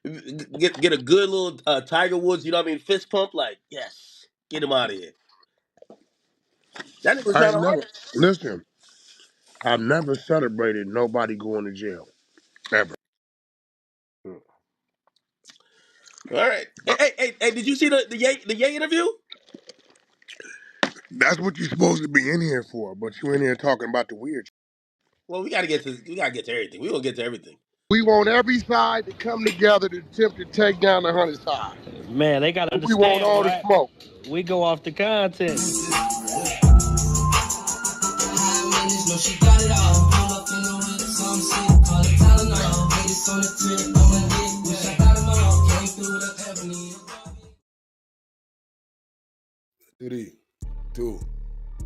get a good little Tiger Woods, you know what I mean, fist pump. Like, yes, get him out of here. That nigga was I trying ain't to never run. listen. I've never celebrated nobody going to jail ever. All right. Hey, did you see the Ye interview? That's what you're supposed to be in here for, but you in here talking about the weird. Well, we gotta get to everything. We gonna get to everything. We want every side to come together to attempt to take down the 100 side. Man, they gotta We want understand, all the right? smoke. We go off the content. Three, two,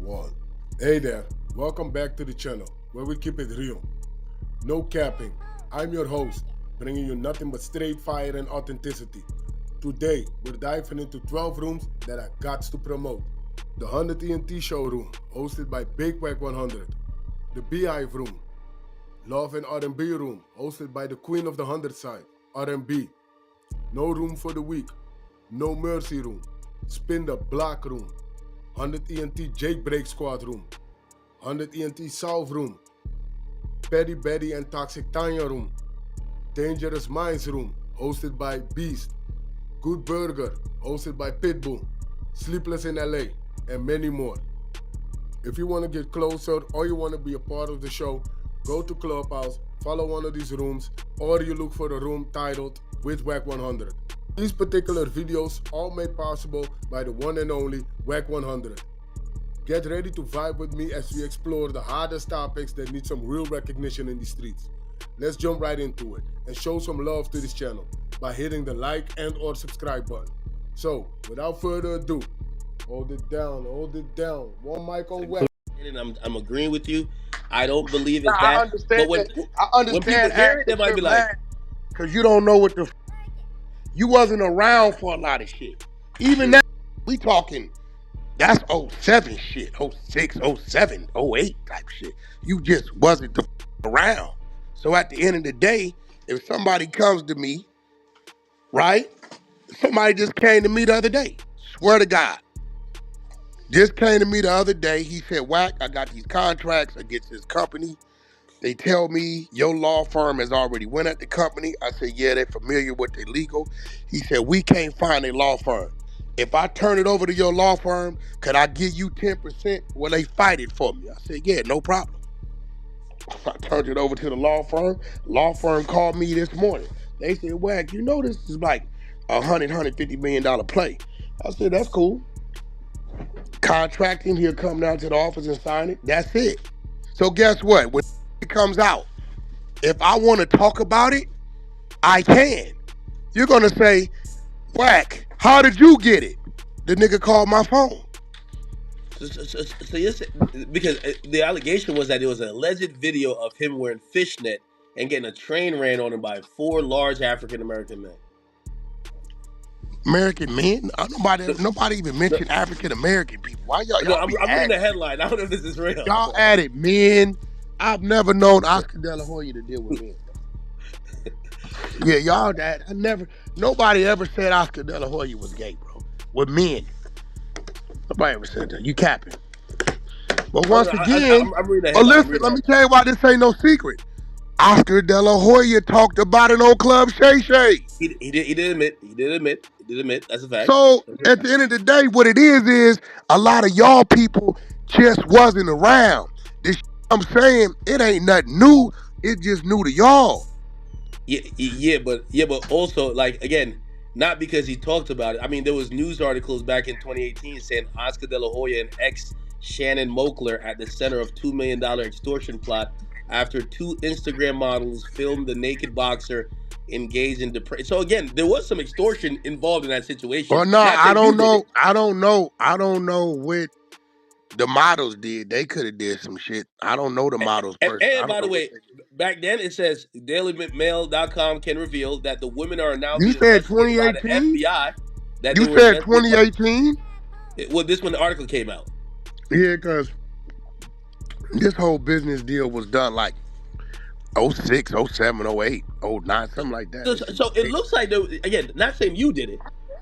one. Hey there, welcome back to the channel where we keep it real. No capping. I'm your host, bringing you nothing but straight fire and authenticity. Today, we're diving into 12 rooms that I got to promote. The 100 TNT Showroom, hosted by Big Wack100. The Beehive Room, Love and R&B Room, hosted by the Queen of the 100 side, R&B. No Room for the Weak, No Mercy Room, Spin the Block Room, 100 ENT Jake Break Squad Room, 100 ENT South Room, Petty Betty and Toxic Tanya Room, Dangerous Minds Room, hosted by Beast, Good Burger, hosted by Pitbull, Sleepless in LA, and many more. If you want to get closer or you want to be a part of the show, go to Clubhouse, follow one of these rooms, or you look for a room titled with Wack100. These particular videos all made possible by the one and only Wack100. Get ready to vibe with me as we explore the hardest topics that need some real recognition in the streets. Let's jump right into it and show some love to this channel by hitting the like and or subscribe button. So, without further ado, hold it down. One mic on Wack. And I'm agreeing with you. I don't believe it's I that. But understand when that. I when people understand hear it, they that might you're be like, mad because you don't know what the. You wasn't around for a lot of shit. Even now, we talking. That's '07 shit, '06, '07, '08 type shit. You just wasn't around. So at the end of the day, if somebody comes to me, right? Somebody just came to me the other day. Swear to God. Just came to me the other day. He said, Wack, I got these contracts against this company. They tell me your law firm has already went at the company. I said, yeah, they're familiar with their legal. He said, we can't find a law firm. If I turn it over to your law firm, could I give you 10%? Will they fight it for me? I said, yeah, no problem. I turned it over to the law firm. Law firm called me this morning. They said, Wack, you know this is like $150 million play. I said, that's cool. Contract him, he'll come down to the office and sign it. That's it. So guess what? When it comes out, if I want to talk about it, I can. You're going to say, Wack, how did you get it? The nigga called my phone. so yes, because the allegation was that it was an alleged video of him wearing fishnet and getting a train ran on him by 4 large African American men. American men? Nobody even No, mentioned African American people. Why no, y'all I'm be reading the adding? headline. I don't know if this is real. Y'all added men. I've never known Oscar De La Hoya to deal with men. Yeah, y'all that nobody ever said Oscar De La Hoya was gay, bro. With men. Nobody ever said that. You capping. But Oh, no, once again, I'm reading the but headline. I'm listen, reading the let me headline. tell you why this ain't no secret. Oscar De La Hoya talked about it on Club Shay Shay. He did admit. That's a fact. So at the end of the day, what it is a lot of y'all people just wasn't around. This I'm saying, it ain't nothing new. It just new to y'all. But also, like, again, not because he talked about it. I mean, there was news articles back in 2018 saying Oscar De La Hoya and ex Shannon Mokler at the center of $2 million extortion plot after 2 Instagram models filmed the naked boxer engaged in depression. So again, there was some extortion involved in that situation. Well, no, Not I that you don't did it. know. I don't know what the models did. They could have did some shit. I don't know the models personally. I And don't by know the what way, they did. back then it says DailyMail.com can reveal that the women are now You being said investigated by the 2018? FBI. That they You were said investigated. 2018? Well, this when the article came out. Yeah, because this whole business deal was done like '06, '07, '08. 09, something like that. So, This shit so was it big. looks like, again, not saying you did it,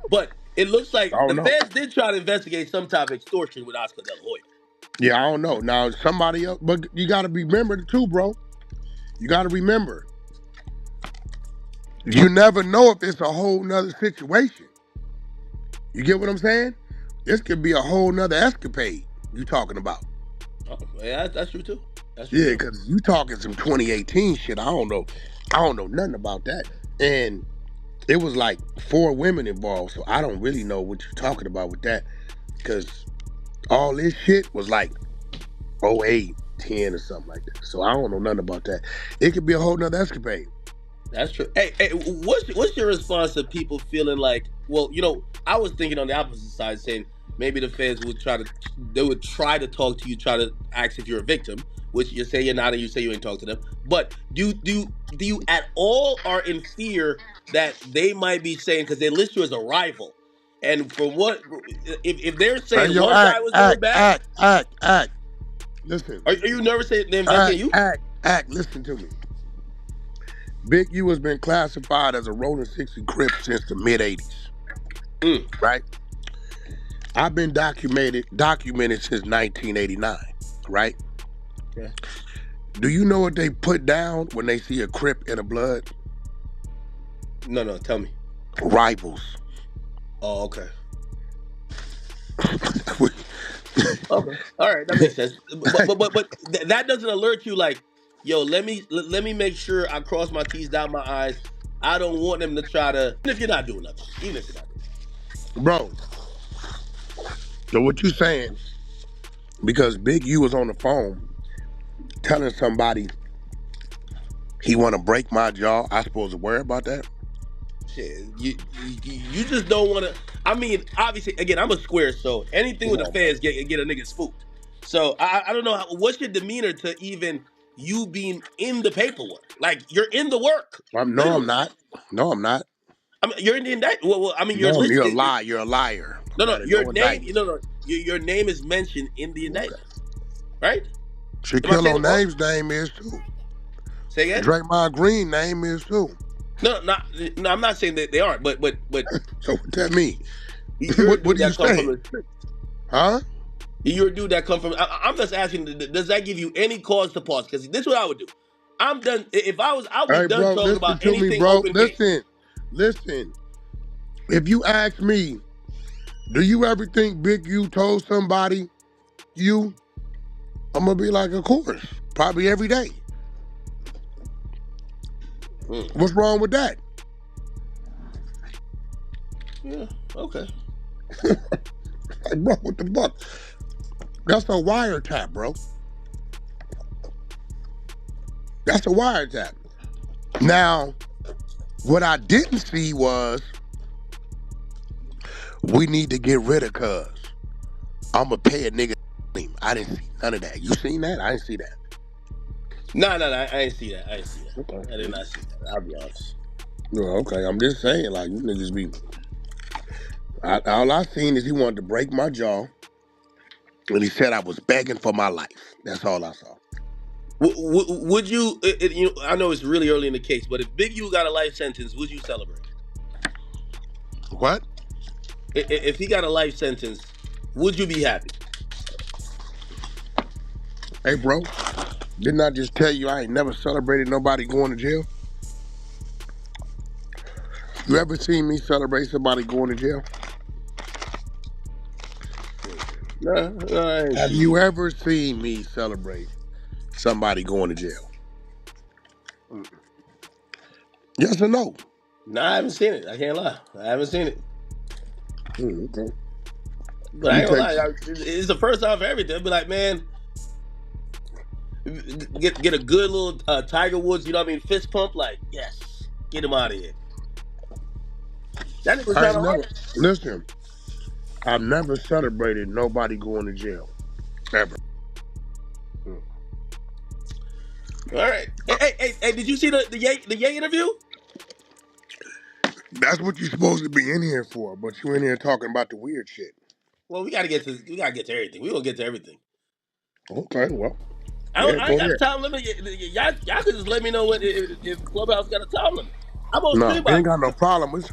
but it looks like I don't the know. feds did try to investigate some type of extortion with Oscar De La Hoya. Yeah, I don't know. Now somebody else, but you got to remember too, bro. You got to remember. You never know if it's a whole nother situation. You get what I'm saying? This could be a whole nother escapade you talking about. Oh, yeah, that's true too. That's true Yeah, too. because you talking some 2018 shit. I don't know. I don't know nothing about that. And it was like 4 women involved, so I don't really know what you're talking about with that. Because all this shit was like 08, 10 or something like that. So I don't know nothing about that. It could be a whole nother escapade. That's true. Hey, what's your response to people feeling like? Well, I was thinking on the opposite side, saying maybe the feds would try to talk to you, try to ask if you're a victim, which you say you're not, and you say you ain't talked to them. But do you at all are in fear that they might be saying, because they list you as a rival, and from what if they're Hey, saying yo, one guy was doing bad, act. Listen. are you nervous that they're investigating you? Listen to me. Big U has been classified as a Rolling 60 Crip since the mid 80s, Mm. right? I've been documented since 1989, right? Yeah. Do you know what they put down when they see a Crip in a blood? No, tell me. Rivals. Oh, okay. Okay, all right, that makes sense. But that doesn't alert you like, yo, let me make sure I cross my T's, dot my I's. I don't want them to try to, even if you're not doing nothing, even if you're not doing Bro, so what you saying, because Big U was on the phone telling somebody he want to break my jaw, I supposed to worry about that? shit. You just don't want to. I mean, obviously, again, I'm a square, so anything with the No, fans get a nigga spooked. So I don't know what's your demeanor to even you being in the paperwork. Like, you're in the work, no, I'm literally. not. No, I'm not. I mean, you're in the indictment. Well, I mean, you're No, you're a listed. lie. You're a liar. I'm No, not in your no name. indictment. No. Your name is mentioned in the Okay. indictment, right? Am I Shaquille saying it wrong? O'Neal's name is too. Say again? Draymond Green name is too. No, I'm not saying that they aren't, but So what that mean? you're a what dude are you that come from saying? the street. Huh? You're a dude that come from. I'm just asking, does that give you any cause to pause? Because this is what I would do. I'm done. If I was, I'll be Hey, done bro, talking listen about to me, anything bro. open case. Listen. If you ask me, do you ever think Big U told somebody you? I'm gonna be like, of course, probably every day. What's wrong with that? Yeah. Okay. Like, bro, what the fuck? That's a wiretap, bro. That's a wiretap. Now, what I didn't see was we need to get rid of cuz. I'ma pay a nigga. I didn't see none of that. You seen that? I didn't see that. No, I ain't see that. I ain't see that. Okay. I did not see that. I'll be honest. Well, okay, I'm just saying, like, you niggas be. All I seen is he wanted to break my jaw, and he said I was begging for my life. That's all I saw. Would you? I know it's really early in the case, but if Big U got a life sentence, would you celebrate? What? If he got a life sentence, would you be happy? Hey, bro, didn't I just tell you I ain't never celebrated nobody going to jail? You ever seen me celebrate somebody going to jail? No, I ain't Have see you you. ever seen me celebrate somebody going to jail? Yes or no? No, I haven't seen it. I can't lie. I haven't seen it. Okay. But I You ain't gonna take. lie. It's the first time for everything. I'll be like, man, get a good little Tiger Woods, you know what I mean? Fist pump, like, yes, get him out of here. That nigga was I trying ain't to never. hard. Listen, I've never celebrated nobody going to jail. Ever. All right. Hey, did you see the Ye interview? That's what you're supposed to be in here for, but you in here talking about the weird shit. Well, we gotta get to everything. We gonna get to everything. Okay, well. I ain't Go got a ahead. time limit. Y'all could just let me know if Clubhouse got a time limit. I'm on No, stream we by. ain't got no problem.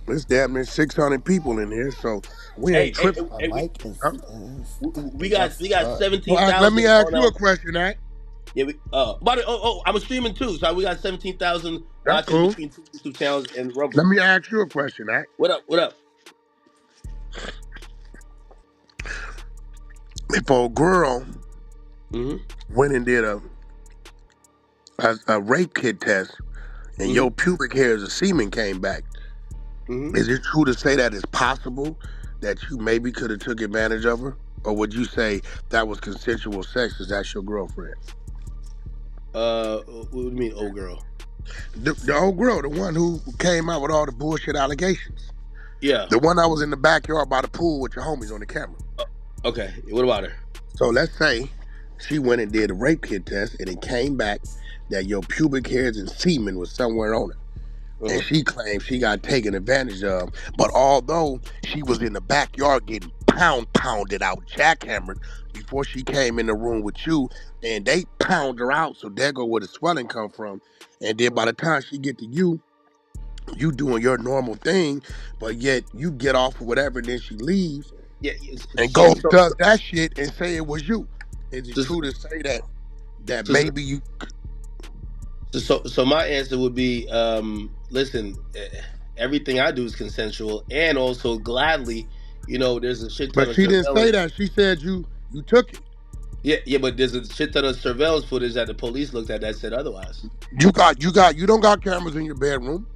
It's damn near 600 people in here, so we Hey, ain't hey, tripping. My hey, mic Huh? we got got stuck. Well, Ak, let me 17,000 ask on you a question, Ak. yeah. I'm streaming too, so we got 17,000 That's watching cool. between two YouTube channels and Rumble. Let me ask you a question, Ak. What up? What up? If a girl Mm-hmm. went and did a rape kit test and Mm-hmm. your pubic hairs or semen came back, Mm-hmm. is it true to say that it's possible that you maybe could have took advantage of her? Or would you say that was consensual sex because that's your girlfriend? What do you mean, old girl? The old girl, the one who came out with all the bullshit allegations. Yeah. The one that was in the backyard by the pool with your homies on the camera. Okay. What about her? So let's say she went and did a rape kit test and it came back that your pubic hairs and semen was somewhere on it. And Uh-huh. she claims she got taken advantage of. But although she was in the backyard getting pounded out, jackhammered, before she came in the room with you, and they pound her out, so there go where the swelling come from. And then by the time she get to you doing your normal thing, but yet you get off or whatever, and then she leaves Yeah. and So goes so does that shit and say it was you. Is it so true to say that so, so, maybe you? so my answer would be, listen, everything I do is consensual, and also gladly. There's a shit ton But of she didn't say surveillance. that. She said you took it. Yeah, but there's a shit ton of surveillance footage that the police looked at that said otherwise. You don't got cameras in your bedroom.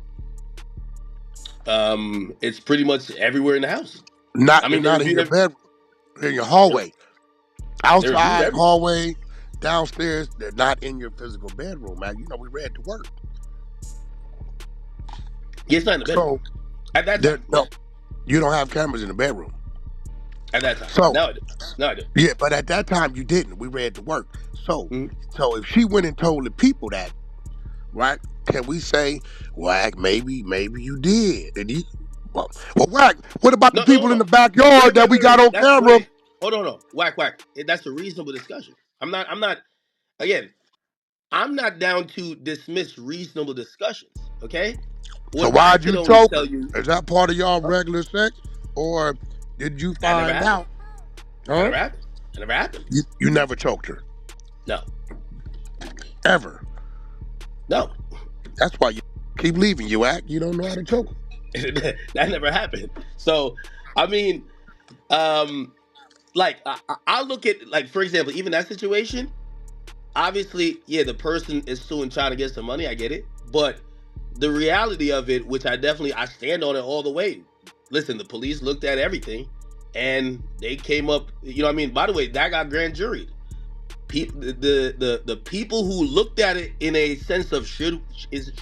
It's pretty much everywhere in the house. I mean, Not in your bedroom. In your hallway. they're reviewed Outside, everywhere. hallway, downstairs, they're not in your physical bedroom, man. You know we read the work. Yeah, it's not in the bedroom So at that there time. Yeah, no, you don't have cameras in the bedroom. at that time. So Now I do. Now I do. yeah, but at that time you didn't. We read the work. So Mhm. so if she went and told the people that, right? Can we say, Wack, maybe you did? And he, well, Wack, what about the No, no, people in no. the backyard that we got Wait. on That's camera? wait. Hold on, no. Whack. That's a reasonable discussion. I'm not. Again, I'm not down to dismiss reasonable discussions. Okay. So What I why'd could you only choke tell her? you, Is that part of y'all huh? regular sex, or did you That never find happened. out? That Huh? never happened. That never happened. You never choked her No. ever. No. That's why you keep leaving. You act. You don't know how to choke her. That never happened. So, I mean, like I look at, like, for example, even that situation. Obviously, yeah, the person is suing trying to get some money. I get it, but the reality of it, which I stand on it all the way. Listen, the police looked at everything, and they came up. You know what I mean? By the way, that got grand juried. The people who looked at it in a sense of should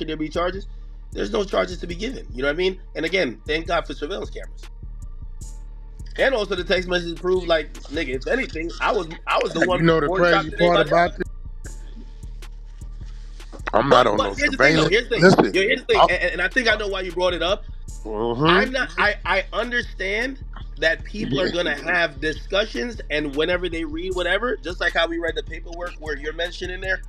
there be charges? There's no charges to be given. You know what I mean? And again, thank God for surveillance cameras. And also the text messages prove, like, nigga, if anything, I was the You one know the more shocked crazy than part anybody else. about this? I'm not But on no here's the thing, though. surveillance. Here's the thing. Listen. Yeah, here's the thing, and I think I know why you brought it up. Mm-hmm. I understand that people are gonna have discussions, and whenever they read whatever, just like how we read the paperwork where you're mentioning there,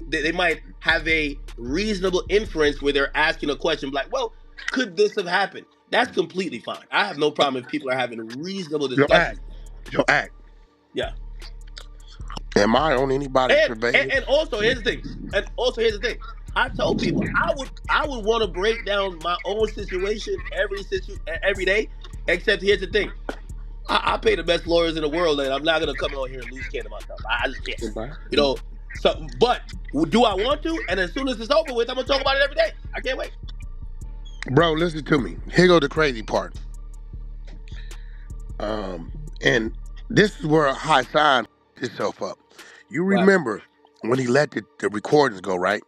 they might have a reasonable inference where they're asking a question like, "Well, could this have happened?" That's completely fine. I have no problem if people are having reasonable Yo, act. discussions. Yo, act. Yeah. Am I on anybody's surveillance? And also here's the thing. I told people I would want to break down my own situation every day. Except here's the thing. I pay the best lawyers in the world, and I'm not gonna come on here and lose cannon myself. I just can't. You know. So, but do I want to? And as soon as it's over with, I'm gonna talk about it every day. I can't wait. Bro, listen to me. Here go the crazy part. And this is where High Sign himself up. You What happened? remember when he let the recordings go, right?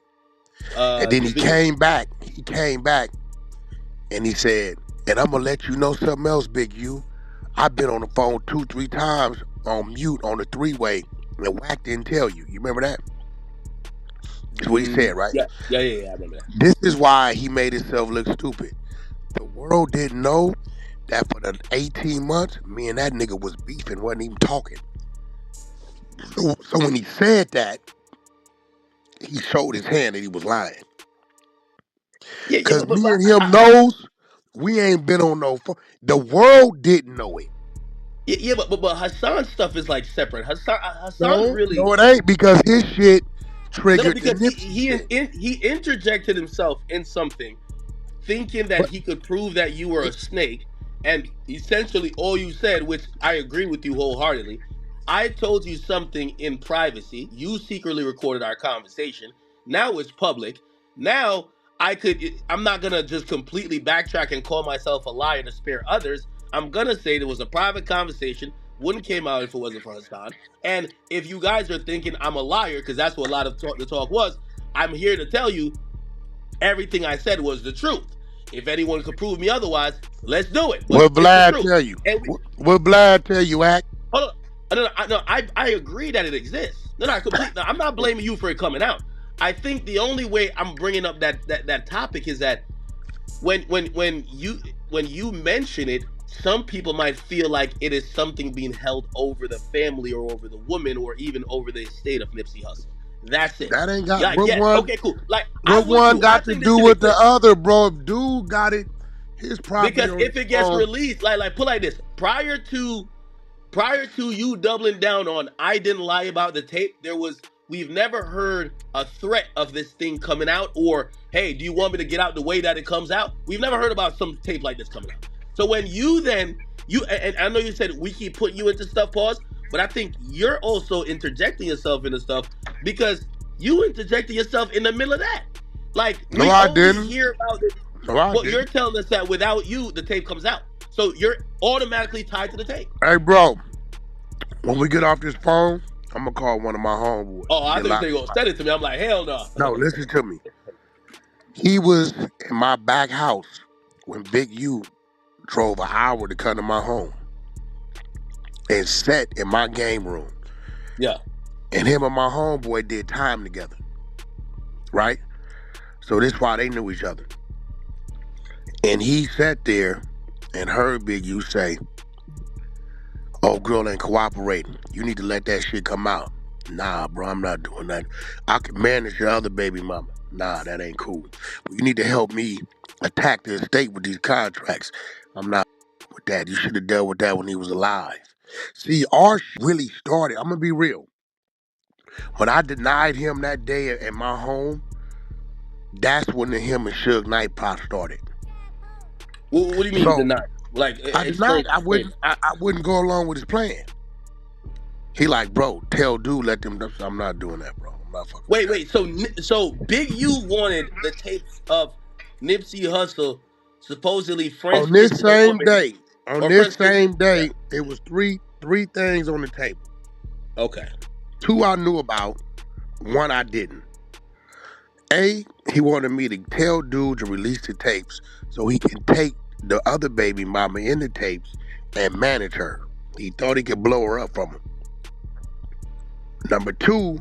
And then The he video. came back. He came back and he said, and I'm gonna let you know something else, Big U. I've been on the phone 2-3 times on mute on the 3-way, and Wack didn't tell you. You remember that? That's what he said, right? Yeah. I remember that. This is why he made himself look stupid. The world didn't know that for the 18 months, me and that nigga was beefing, wasn't even talking. So when he said that, he showed his hand that he was lying. Yeah, Cause but me and him knows we ain't been on no phone. The world didn't know it. but Hassan's stuff is like separate. Hassan's really No, it ain't because his shit no, triggered the because Nipsey shit. he interjected himself in something, thinking that But he could prove that you were a snake, and essentially all you said, which I agree with you wholeheartedly. I told you something in privacy. You secretly recorded our conversation. Now it's public. Now I'm not gonna just completely backtrack and call myself a liar to spare others. I'm gonna say there was a private conversation. Wouldn't came out if it wasn't for Hassan. And if you guys are thinking I'm a liar, because that's what a lot of the talk was, I'm here to tell you everything I said was the truth. If anyone could prove me otherwise, let's do it. But what it's the Vlad truth. tell you? And we, What Vlad tell you, Act? hold on. I agree that it exists. No, I'm not blaming you for it coming out. I think the only way I'm bringing up that topic is that when you mention it, some people might feel like it is something being held over the family or over the woman or even over the estate of Nipsey Hussle. That's it. That ain't got Yeah, what yes, one. okay, cool. Like What I'm with one you. I got to think this do should with the exist. other, bro? If dude got it, his property Because on if his it gets phone. released, like put like this, prior to you doubling down on I didn't lie about the tape, we've never heard a threat of this thing coming out, or hey, do you want me to get out the way that it comes out? We've never heard about some tape like this coming out. So when you and I know you said we keep putting you into stuff, pause, but I think you're also interjecting yourself into stuff because you interjected yourself in the middle of that. Like No, we I only didn't. hear about it. No, I Well, you're didn't. telling us that without you, the tape comes out. So you're automatically tied to the tape. Hey, bro, when we get off this phone, I'm gonna call one of my homeboys. Oh, I Get thought you said locked you were gonna send it to me. I'm like, hell no. No, listen to me. He was in my back house when Big U drove an hour to come to my home and sat in my game room. Yeah. And him and my homeboy did time together. Right? So this why they knew each other. And he sat there and heard Big U say, "Oh, girl ain't cooperating. You need to let that shit come out." "Nah, bro, I'm not doing that. I can manage your other baby mama." "Nah, that ain't cool. You need to help me attack the estate with these contracts." "I'm not with that. You should have dealt with that when he was alive." See, our really started. I'm gonna be real. When I denied him that day at my home, that's when him and Suge Knight pot started. What do you mean So deny? Like I explain. denied. I wouldn't go along with his plan. He like, "Bro, tell dude let them." I'm not doing that, bro. I'm not fucking with that. Wait. So Big U wanted the tapes of Nipsey Hussle supposedly French On this kissing a same woman day, or French kissing. Yeah. it was three things on the table. Okay. Two I knew about, one I didn't. A, he wanted me to tell dude to release the tapes so he can take the other baby mama in the tapes and manage her. He thought he could blow her up from him. Number two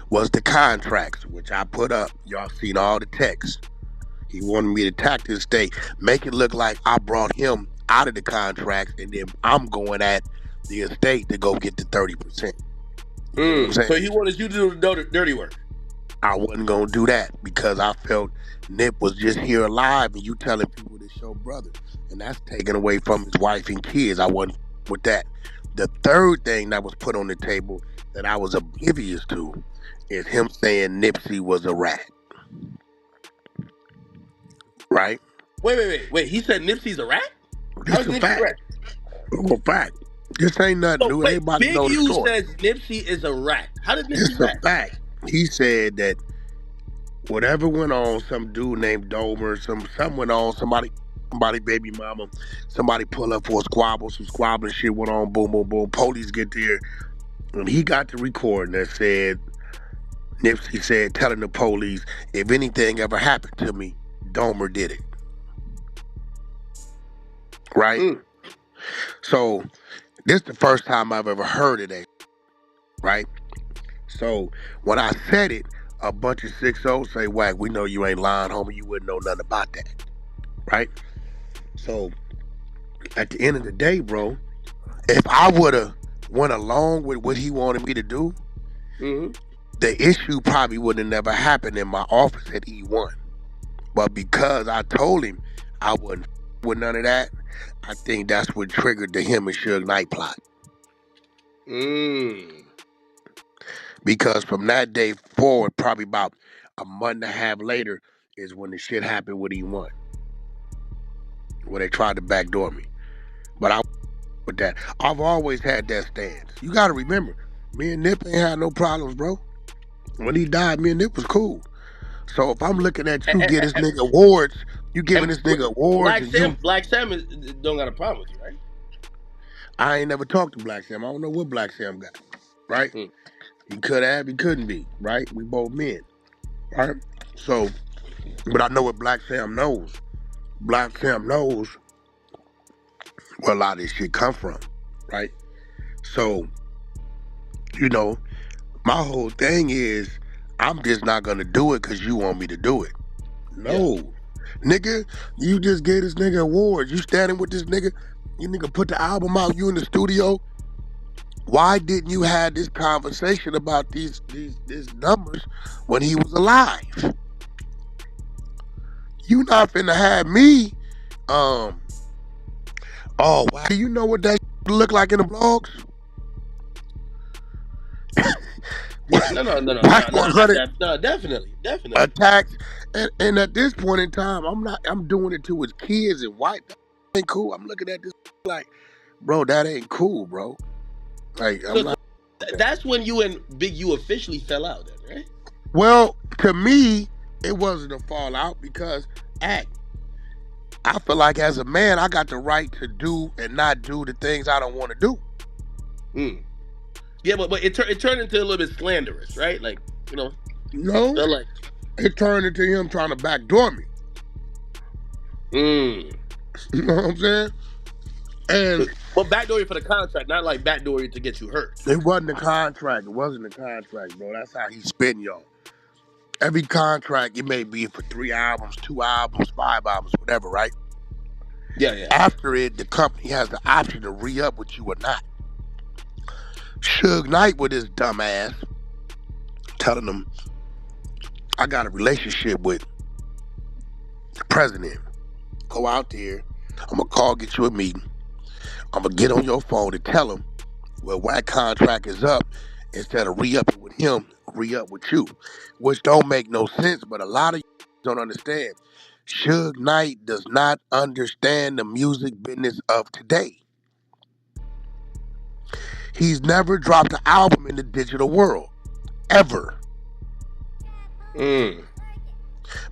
was the contracts, which I put up. Y'all seen all the texts. He wanted me to attack the estate, make it look like I brought him out of the contracts, and then I'm going at the estate to go get the 30%. You know what I'm saying? So he wanted you to do the dirty work. I wasn't gonna do that because I felt Nip was just here alive, and you telling people this your brother, and that's taken away from his wife and kids. I wasn't with that. The third thing that was put on the table that I was oblivious to is him saying Nipsey was a rat. Right? Wait. He said Nipsey's a rat? This How's a Nipsey a fact. rat? A fact. This ain't nothing So new. wait, Everybody Big know the U story. says Nipsey is a rat. How did Nipsey It's a rat? fact. He said that whatever went on, some dude named Domer, something went on, somebody baby mama, somebody pull up for a squabble, some squabbling shit went on, boom, boom, boom. Police get there, and he got the recording that said, Nipsey said, telling the police, if anything ever happened to me, Domer did it. Right? So, this is the first time I've ever heard of that. Right? So, when I said it, a bunch of 6-0 say, Wack, we know you ain't lying, homie. You wouldn't know nothing about that. Right? So, at the end of the day, bro, if I would have went along with what he wanted me to do, Mm-hmm. the issue probably would have never happened in my office at E1. But because I told him I wouldn't with none of that, I think that's what triggered the him and Suge Knight plot. Because from that day forward, probably about a month and a half later, is when the shit happened with E1. Where they tried to backdoor me. But I with that. I've always had that stance. You gotta remember, me and Nip ain't had no problems, bro. When he died, me and Nip was cool. So if I'm looking at you get this nigga awards, you giving this nigga awards, Black Sam don't got a problem with you, right? I ain't never talked to Black Sam. I don't know what Black Sam got, right? He could have, he couldn't be, right? We both men, right? So, but I know what Black Sam knows. Black Sam knows where a lot of this shit come from, right? So, you know, my whole thing is, I'm just not gonna do it because you want me to do it. No. Nigga, you just gave this nigga awards. You standing with this nigga. You nigga put the album out. You in the studio. Why didn't you have this conversation about these numbers when he was alive? You not finna have me. Oh, wow. Do you know what that look like in the blogs? No, definitely. Attacks, and at this point in time, I'm doing it to his kids and wife. That ain't cool. I'm looking at this like, bro, that ain't cool, bro. Like, that's when you and Big U officially fell out, then, right? Well, to me, it wasn't a fallout because I feel like as a man, I got the right to do and not do the things I don't want to do. Yeah, but it turned into a little bit slanderous, right? Like, you know. No, it turned into him trying to backdoor me. You know what I'm saying? And backdoor you for the contract, not like backdoor you to get you hurt. It wasn't a contract. It wasn't a contract, bro. That's how he spin y'all. Every contract, it may be for 3 albums, 2 albums, 5 albums, whatever, right? Yeah. After it, the company has the option to re-up with you or not. Suge Knight with his dumb ass telling them, I got a relationship with the president. Go out there. I'm going to call, get you a meeting. I'm going to get on your phone and tell him, well, Wack contract is up. Instead of re-upping with him, re-up with you. Which don't make no sense, but a lot of you don't understand. Suge Knight does not understand the music business of today. He's never dropped an album in the digital world. Ever.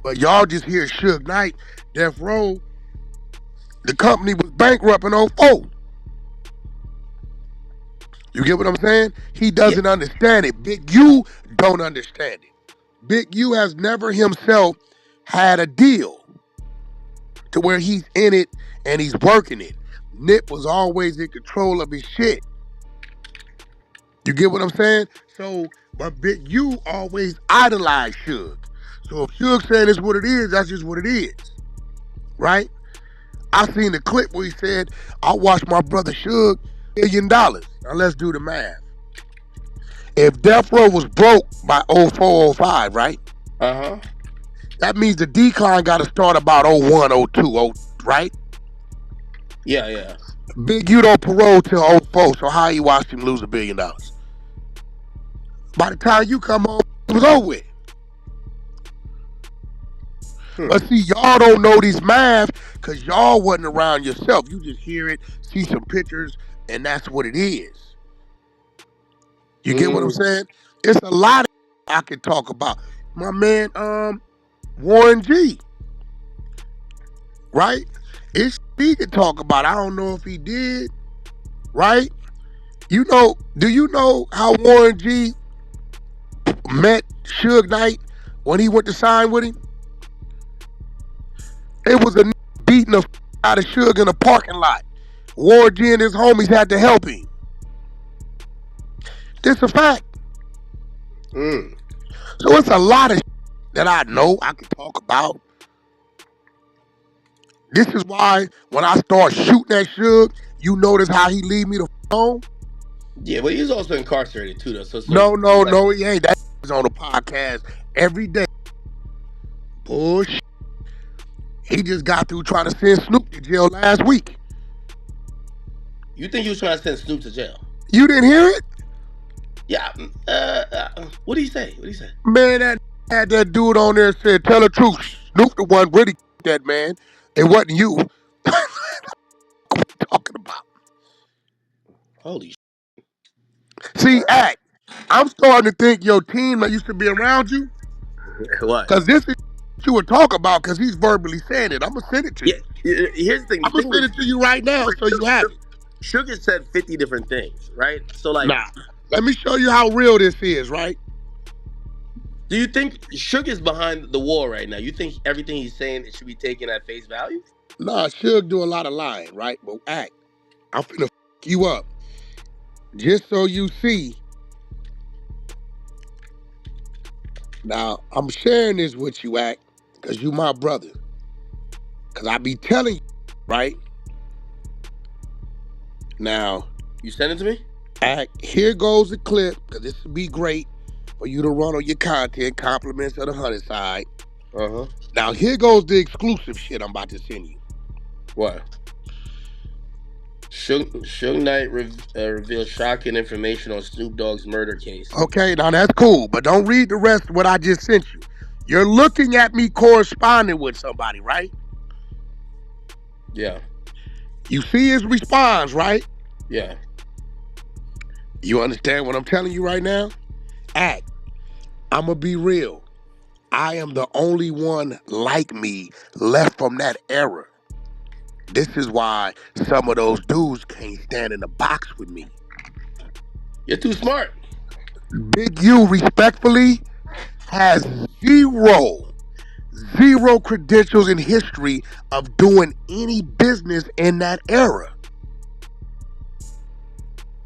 But y'all just hear Suge Knight, Death Row. The company was bankrupt in 2004. You get what I'm saying? He doesn't understand it. Big U don't understand it. Big U has never himself had a deal to where he's in it and he's working it. Nip was always in control of his shit. You get what I'm saying? So, but Big U always idolized Suge. So if Suge saying it's what it is, that's just what it is. Right? I seen the clip where he said, I watched my brother Suge $1 million. Now let's do the math. If Death Row was broke by 04, 05, right? That means the decline got to start about 01, 02, right? Yeah. Big U don't parole till 04, so how you watched him lose $1 billion? By the time you come home, it was over with. But see, y'all don't know these math because y'all wasn't around yourself. You just hear it, see some pictures, and that's what it is. You get what I'm saying? It's a lot of I can talk about. My man, Warren G. Right? It's he could talk about. I don't know if he did. Right? You know, do you know how Warren G met Suge Knight when he went to sign with him? It was a beating the out of Suge in a parking lot. Warren G and his homies had to help him. This a fact. So it's a lot of that I know I can talk about. This is why when I start shooting at Suge, you notice how he leave me the phone. Yeah, but he's also incarcerated too, though. So No, he's no, like, no, he ain't. That is on the podcast every day. Bullshit. He just got through trying to send Snoop to jail last week. you think he was trying to send Snoop to jail? You didn't hear it? Yeah. What did he say? What did he say? Man, that had that dude on there said, tell the truth. Snoop the one really that man. It wasn't you. What you talking about? Holy. See, Act, I'm starting to think your team that used to be around you, What? because this is what you would talk about, because he's verbally saying it. I'm going to send it to Yeah. you. Here's the thing. The I'm going thing to with send it to you right now so you have it. Suge said 50 different things, right? So like, Now, let me show you how real this is, right? do you think Suge is behind the wall right now? You think everything he's saying it should be taken at face value? Nah, Suge do a lot of lying, right? But Act, I'm finna you up. Just so you see. Now, I'm sharing this with you, Act, because you my brother. Because I be telling you, right? Now, You send it to me? Act, here goes the clip, because this would be great for you to run on your content, compliments of the 100 side. Uh-huh. Now, here goes the exclusive shit I'm about to send you. What? Suge Knight reveals shocking information on Snoop Dogg's murder case. Okay, now that's cool, but don't read the rest of what I just sent you. You're looking at me corresponding with somebody, right? Yeah. You see his response, right? Yeah. You understand what I'm telling you right now? Act. I'ma be real. I am the only one like me left from that era. This is why some of those dudes can't stand in the box with me. You're too smart. Big U, respectfully, has zero credentials in history of doing any business in that era.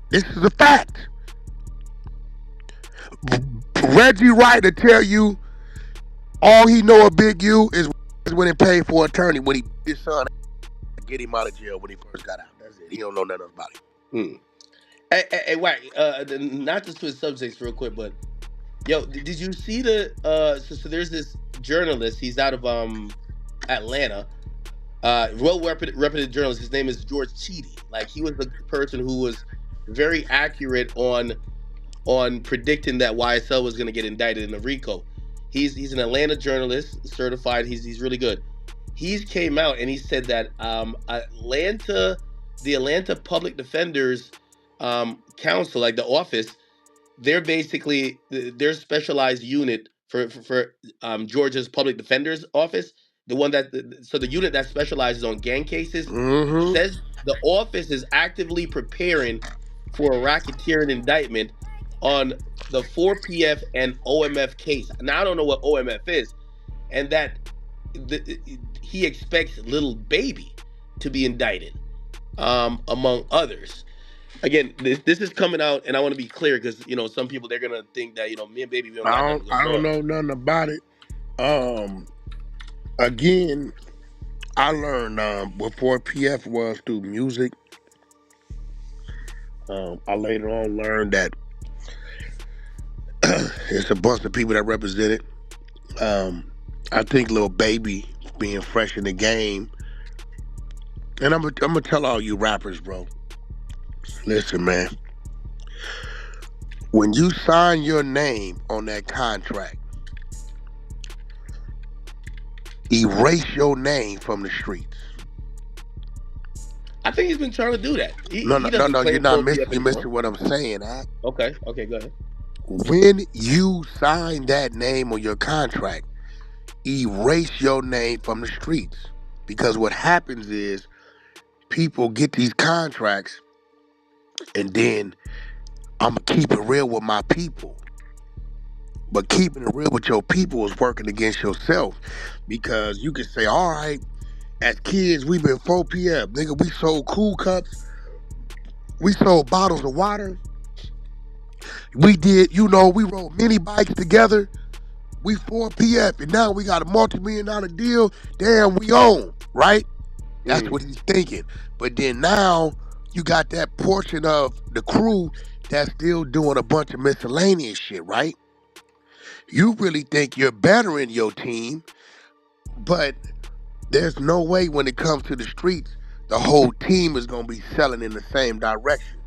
This is a fact. Reggie Wright to tell you all he know of Big U is when he paid for an attorney when he his son get him out of jail when he first got out. That's it. He don't know nothing about it. Hey, Wack, not to switch subjects real quick, but yo, did you see the so there's this journalist, he's out of Atlanta, well reputed journalist. His name is George Cheedy. Like, he was the person who was very accurate on predicting that YSL was going to get indicted in the RICO. He's an Atlanta journalist, certified. He's really good. He's came out and he said that the Atlanta Public Defenders Council, like the office, they're basically their specialized unit for Georgia's public defender's office. The one so the unit that specializes on gang cases says the office is actively preparing for a racketeering indictment on the 4PF and OMF case. Now I don't know what OMF is, and that he expects Little Baby to be indicted, among others. Again, this is coming out, and I want to be clear because some people, they're gonna think that me and Baby, we don't got nothing going I don't on. know nothing about it. Again, I learned before PF was through music. I later on learned that it's a bunch of people that represent it. I think Lil Baby being fresh in the game, and I'm gonna tell all you rappers, bro. Listen, man. When you sign your name on that contract, erase your name from the streets. I think he's been trying to do that. He No, doesn't you're claim not 4PF missing. You're anymore. missing what I'm saying, Act. Okay, go ahead. When you sign that name on your contract, erase your name from the streets. Because what happens is people get these contracts, and then I'm going to keep it real with my people. But keeping it real with your people is working against yourself. Because you can say, all right, as kids, we've been 4PF. Nigga, we sold cool cups. We sold bottles of water. We did, we rode mini bikes together. We 4PF, and now we got a multi-million-dollar deal. Damn, we own, right? That's what he's thinking. But then now you got that portion of the crew that's still doing a bunch of miscellaneous shit, right? You really think you're better in your team, but there's no way when it comes to the streets, the whole team is gonna be selling in the same direction.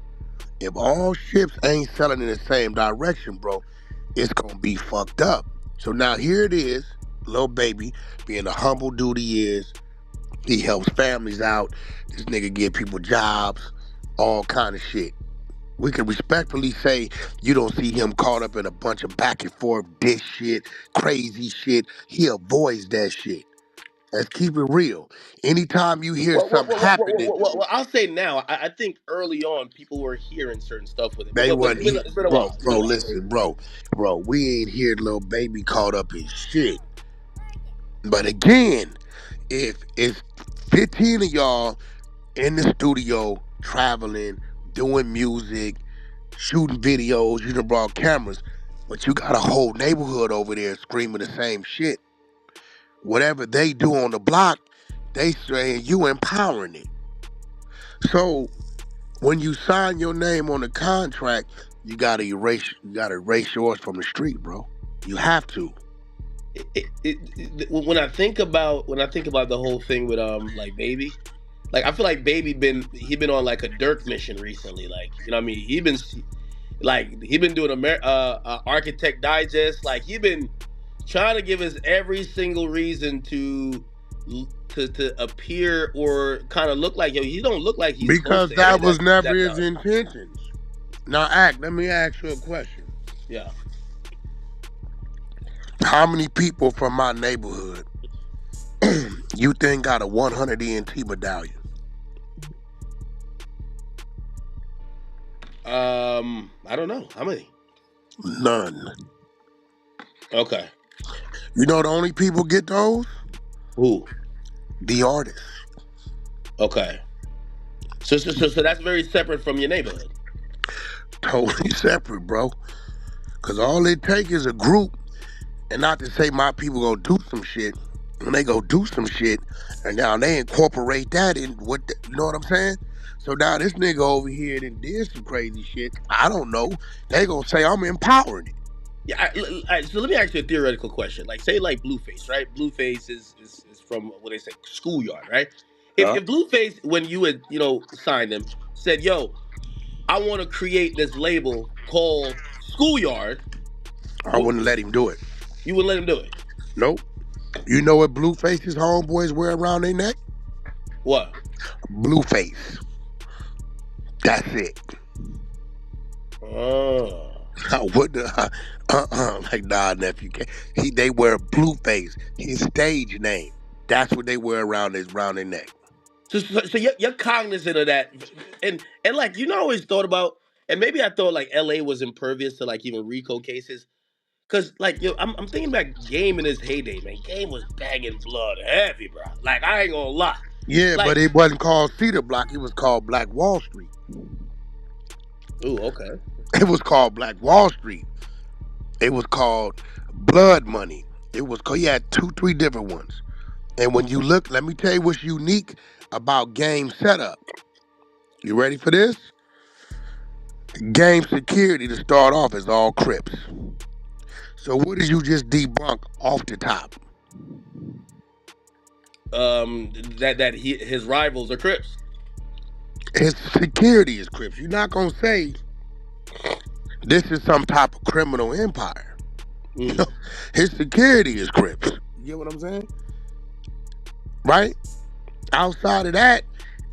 If all ships ain't selling in the same direction, bro, it's gonna be fucked up. So now here it is, little baby, being the humble dude he is. He helps families out. This nigga give people jobs, all kind of shit. We can respectfully say you don't see him caught up in a bunch of back and forth dish shit, crazy shit. He avoids that shit. Let's keep it real. Anytime you hear something happening, Well, I'll say now. I think early on people were hearing certain stuff with it, they but wasn't here. it's been a Bro, while. It's been a bro, while. listen, bro, we ain't heard little baby caught up in shit. But again, if it's 15 of y'all in the studio traveling, doing music, shooting videos, you done brought cameras, but you got a whole neighborhood over there screaming the same shit. Whatever they do on the block, they saying you empowering it. So when you sign your name on the contract, you gotta erase yours from the street, bro. You have to. When I think about the whole thing with like Baby, like I feel like Baby he been on like a Dirk mission recently. Like you know what I mean, he been doing Architect Digest. Like he been trying to give us every single reason to appear or kind of look like, yo, he don't look like he's close Because to any that of was never that his nonsense. intentions. Now, let me ask you a question. Yeah. How many people from my neighborhood you think got a 100 ENT medallion? I don't know how many. None. Okay. You know the only people get those? Who? The artists. Okay. So that's very separate from your neighborhood. Totally separate, bro. Because all it takes is a group, and not to say my people gonna do some shit, and they go do some shit, and now they incorporate that in you know what I'm saying? So now this nigga over here that did some crazy shit, I don't know, they gonna say I'm empowering it. Yeah. So let me ask you a theoretical question. Like, say, like Blueface, right? Blueface is from what they say, schoolyard, right? Huh? If Blueface, when you had signed him, said, "Yo, I want to create this label called Schoolyard," I wouldn't let him do it. you would let him do it. Nope. You know what Blueface's homeboys wear around their neck? What? Blueface. That's it. Oh. I wouldn't. Like nah, nephew. They wear Blueface. His stage name. That's what they wear around their neck. So you're cognizant of that, and like I always thought about, and maybe I thought like L.A. was impervious to like even RICO cases, cause like I'm thinking back Game in his heyday, man. Game was banging blood heavy, bro. Like I ain't gonna lie. Yeah, Like, but it wasn't called Cedar Block. It was called Black Wall Street. ooh, okay. It was called Black Wall Street. It was called Blood Money. It was called. You had 2, 3 different ones. And when you look, let me tell you what's unique about Game setup. You ready for this? Game security to start off is all Crips. So what did you just debunk off the top? His rivals are Crips. His security is Crips. You're not gonna say this is some type of criminal empire. You know, his security is Crips. You get what I'm saying? Right? Outside of that,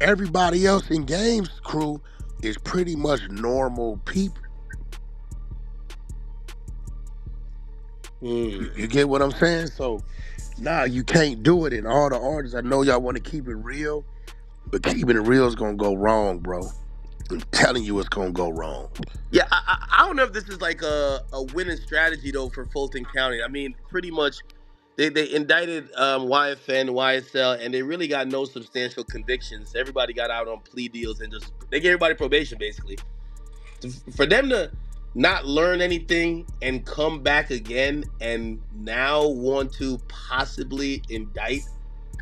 everybody else in Game's crew is pretty much normal people. You get what I'm saying? So, nah, you can't do it. And all the artists, I know y'all want to keep it real, but keeping it real is gonna go wrong, bro. I'm telling you, it's gonna go wrong. Yeah, I don't know if this is like a winning strategy though for Fulton County. I mean, pretty much they indicted YFN, YSL, and they really got no substantial convictions. Everybody got out on plea deals and just they gave everybody probation basically. For them to not learn anything and come back again and now want to possibly indict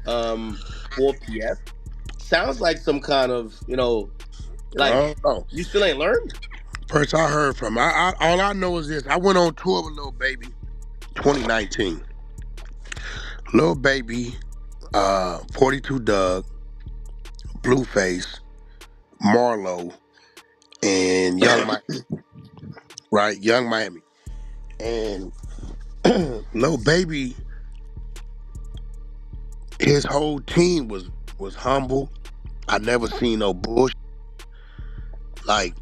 4PF sounds like some kind of like Oh, you still ain't learned. First I heard from all I know is this. I went on tour with Lil Baby 2019. Lil Baby, 42 Doug, Blueface, Marlo, and Young Miami. Right? Young Miami. And Lil Baby, his whole team was humble. I never seen no bullshit. Like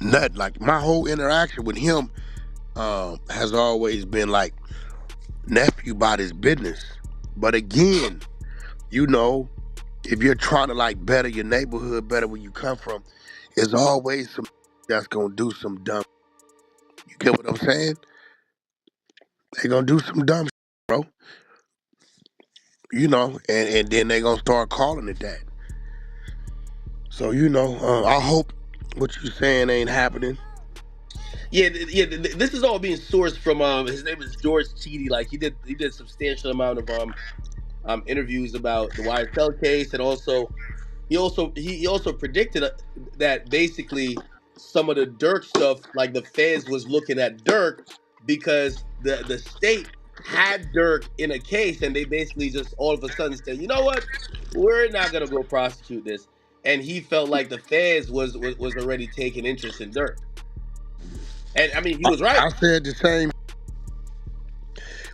nothing. Like my whole interaction with him has always been like nephew about his business. But again, you know, if you're trying to like better your neighborhood, better where you come from, there's always some that's gonna do some dumb. You get what I'm saying? They gonna do some dumb bro. You know, and then they gonna start calling it that. So you know, I hope what you saying ain't happening. Yeah, this is all being sourced from his name is George Cheedy. Like he did substantial amount of interviews about the YSL case, and also he also predicted that basically some of the Dirk stuff, like the feds was looking at Dirk because the state had Dirk in a case, and they basically just all of a sudden said, you know what, we're not gonna go prosecute this, and he felt like the feds was already taking interest in Dirk, and I mean he was right. I said the same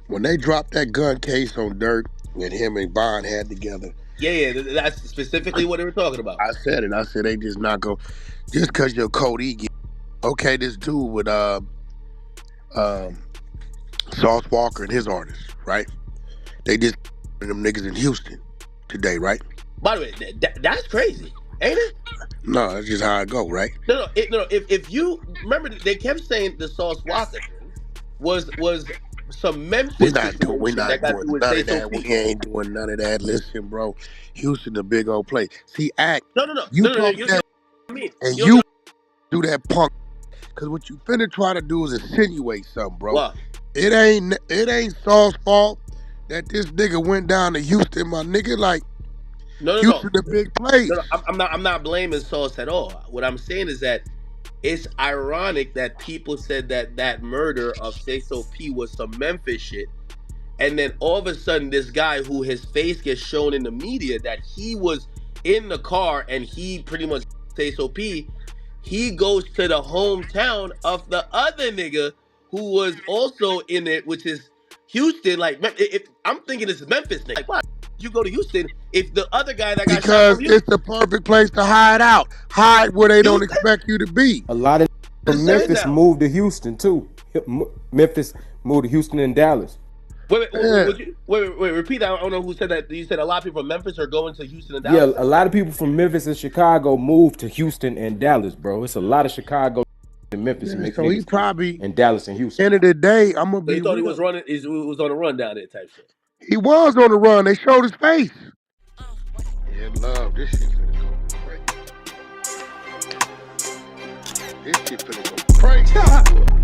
when they dropped that gun case on Dirk and him and Bond had together. Yeah, that's specifically what they were talking about. I said it. I said they just not go just because your Cody get okay. This dude with Sauce Walker and his artists, right? They just them niggas in Houston today, right? By the way, that's crazy, ain't it? No, that's just how I go, right? No. If you remember, they kept saying the Sauce Walker thing was some Memphis We're situation not that got to doing do with none Say of So that. P. We ain't doing none of that. Listen, bro, Houston a big old place. See, act. No. You talk You know that, what I mean? and You you know do that punk. Cause what you finna try to do is insinuate something, bro. what? It ain't Saul's fault that this nigga went down to Houston, my nigga. Like No. Houston a big place. No, I'm not blaming Sauce at all. What I'm saying is that it's ironic that people said that murder of Say So P was some Memphis shit. And then all of a sudden, this guy who his face gets shown in the media that he was in the car and he pretty much Say So P, he goes to the hometown of the other nigga who was also in it, which is Houston. Like, if I'm thinking it's Memphis nigga. Like, why you go to Houston if the other guy that got shot Because from it's Houston? the perfect place to hide out. Hide where they don't Houston? expect you to be. A lot of from Just saying Memphis now. moved to Houston too. Memphis moved to Houston and Dallas. Wait, Yeah. repeat that. I don't know who said that. You said a lot of people from Memphis are going to Houston and Yeah, Dallas. a lot of people from Memphis and Chicago moved to Houston and Dallas, bro. It's a lot of Chicago and Memphis Yeah, mixed so he niggas probably, and Dallas and Houston. end of the day, I'm gonna So be he thought he real. was running. He was on a run down there type shit. He was on the run. They showed his face. Yeah, love. This shit finna go crazy. This shit finna go crazy.